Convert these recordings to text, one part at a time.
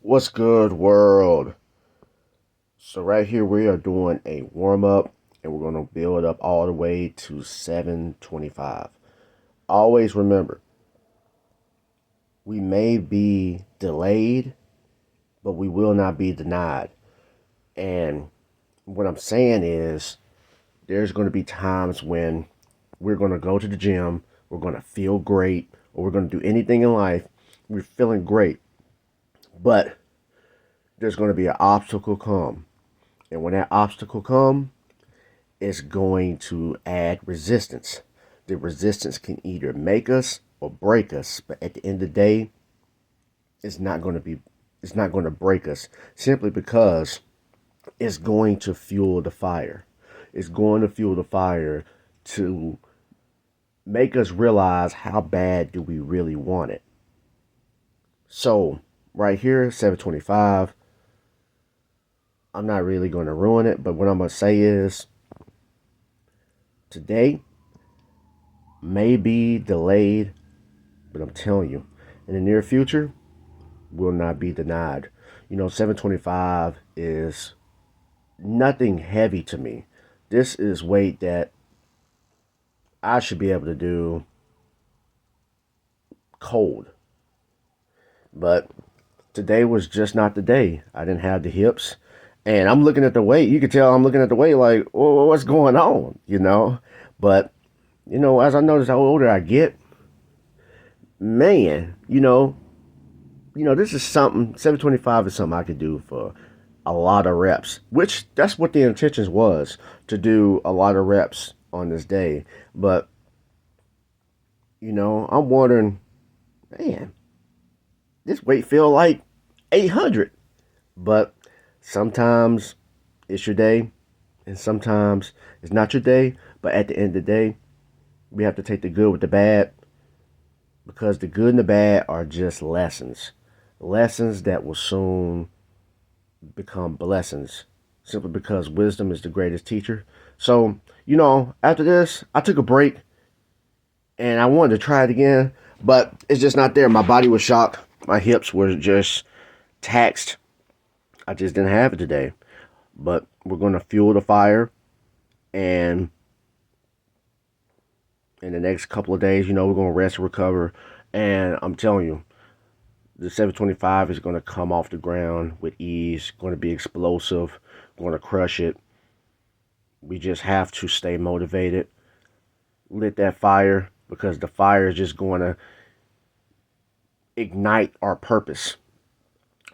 What's good, world? So right here we are doing a warm-up and we're going to build up all the way to 725. Always remember, we may be delayed, but we will not be denied. And what I'm saying is there's going to be times when we're going to go to the gym, we're going to feel great, or we're going to do anything in life, we're feeling great. But there's going to be an obstacle come. And when that obstacle comes, it's going to add resistance. The resistance can either make us or break us, but at the end of the day, it's not going to break us simply because it's going to fuel the fire. It's going to fuel the fire to make us realize how bad do we really want it. So, right here, 725, I'm not really going to ruin it, but what I'm going to say is today may be delayed, but I'm telling you, in the near future, will not be denied. 725 is nothing heavy to me. This is weight that I should be able to do cold. But today was just not the day. I didn't have the hips. And I'm looking at the weight. You can tell I'm looking at the weight like, well, what's going on? But, as I notice how older I get, man, this is something, 725 is something I could do for a lot of reps, which that's what the intentions was, to do a lot of reps on this day. But, I'm wondering, man, this weight feel like 800. But sometimes it's your day and sometimes it's not your day. But at the end of the day, we have to take the good with the bad, because the good and the bad are just lessons. Lessons that will soon become blessings, simply because wisdom is the greatest teacher. So, after this, I took a break and I wanted to try it again, but it's just not there. My body was shocked. My hips were just taxed. I just didn't have it today. But we're going to fuel the fire, and in the next couple of days, we're going to rest and recover. And I'm telling you, the 725 is going to come off the ground with ease, going to be explosive, going to crush it. We just have to stay motivated, lit that fire, because the fire is just going to ignite our purpose.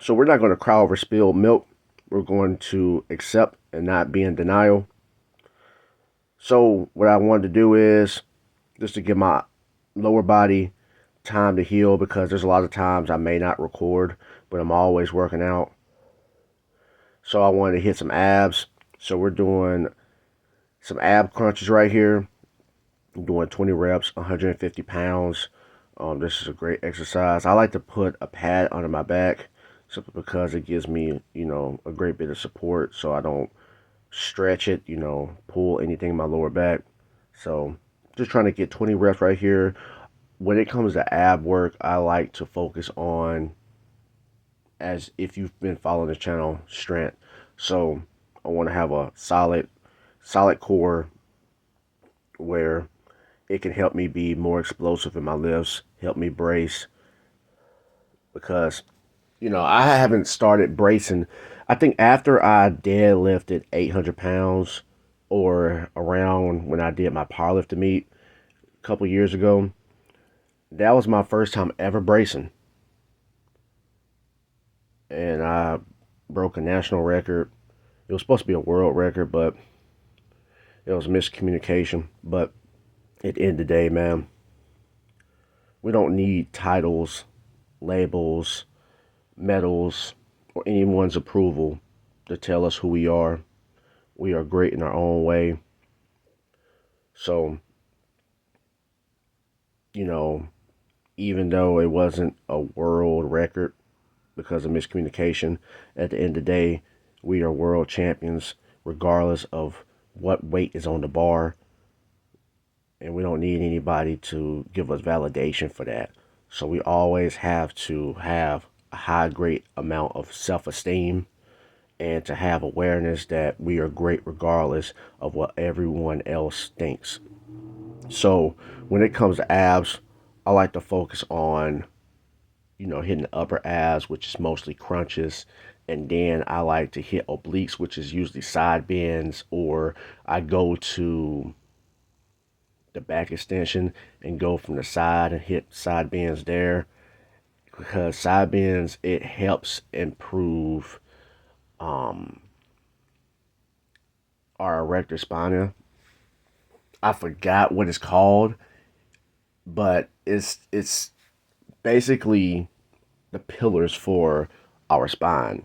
So we're not going to cry over spilled milk. We're going to accept and not be in denial. So what I wanted to do is just to give my lower body time to heal, because there's a lot of times I may not record, but I'm always working out. So I wanted to hit some abs. So we're doing some ab crunches right here. I'm doing 20 reps, 150 pounds. This is a great exercise. I like to put a pad under my back simply because it gives me, a great bit of support, so I don't stretch it, pull anything in my lower back. So just trying to get 20 reps right here. When it comes to ab work, I like to focus on, as if you've been following this channel, strength. So I want to have a solid core where it can help me be more explosive in my lifts, help me brace, because I haven't started bracing. I think after I deadlifted 800 pounds, or around when I did my powerlifting meet a couple years ago, that was my first time ever bracing. And I broke a national record. It was supposed to be a world record, but it was miscommunication. But at the end of the day, man, we don't need titles, labels, medals, or anyone's approval to tell us who we are. We are great in our own way. So, even though it wasn't a world record because of miscommunication, at the end of the day, we are world champions regardless of what weight is on the bar. And we don't need anybody to give us validation for that. So we always have to have a great amount of self-esteem and to have awareness that we are great regardless of what everyone else thinks. So when it comes to abs, I like to focus on, hitting the upper abs, which is mostly crunches. And then I like to hit obliques, which is usually side bends, or I go to the back extension and go from the side and hit side bends there. Because side bends, it helps improve our erector spinae. I forgot what it's called, but it's basically the pillars for our spine.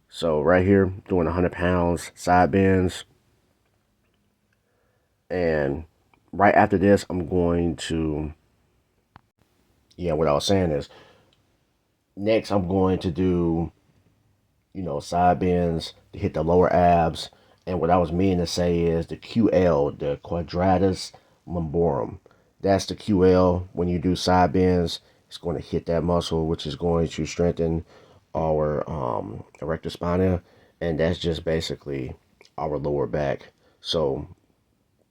So right here, doing 100 pounds side bends, and right after this, I'm going to, what I was saying is, next I'm going to do, side bends to hit the lower abs. And what I was meaning to say is the QL, the quadratus lumborum. That's the QL. When you do side bends, it's going to hit that muscle, which is going to strengthen our erector spinae. And that's just basically our lower back. So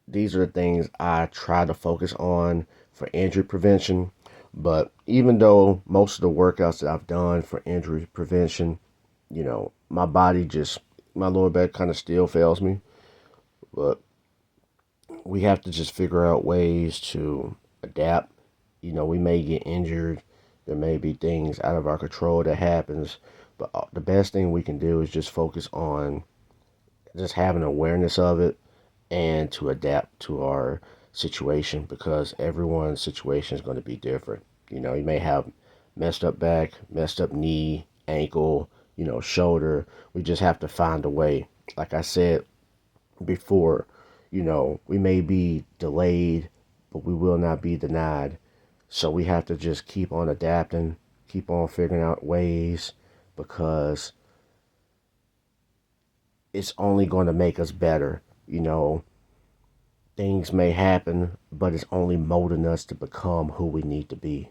these are the things I try to focus on for injury prevention. But even though most of the workouts that I've done for injury prevention, my body just, my lower back kind of still fails me. But we have to just figure out ways to adapt. We may get injured. There may be things out of our control that happens. But the best thing we can do is just focus on just having awareness of it and to adapt to our situation, because everyone's situation is going to be different. You may have messed up back, messed up knee, ankle, shoulder. We just have to find a way. Like I said before, we may be delayed, but we will not be denied. So we have to just keep on adapting, keep on figuring out ways, because it's only going to make us better. Things may happen, but it's only molding us to become who we need to be.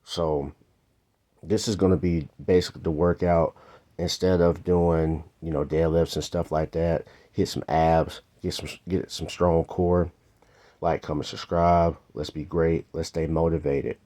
So this is going to be basically the workout. Instead of doing, deadlifts and stuff like that, hit some abs, get some strong core. Like, comment, subscribe. Let's be great. Let's stay motivated.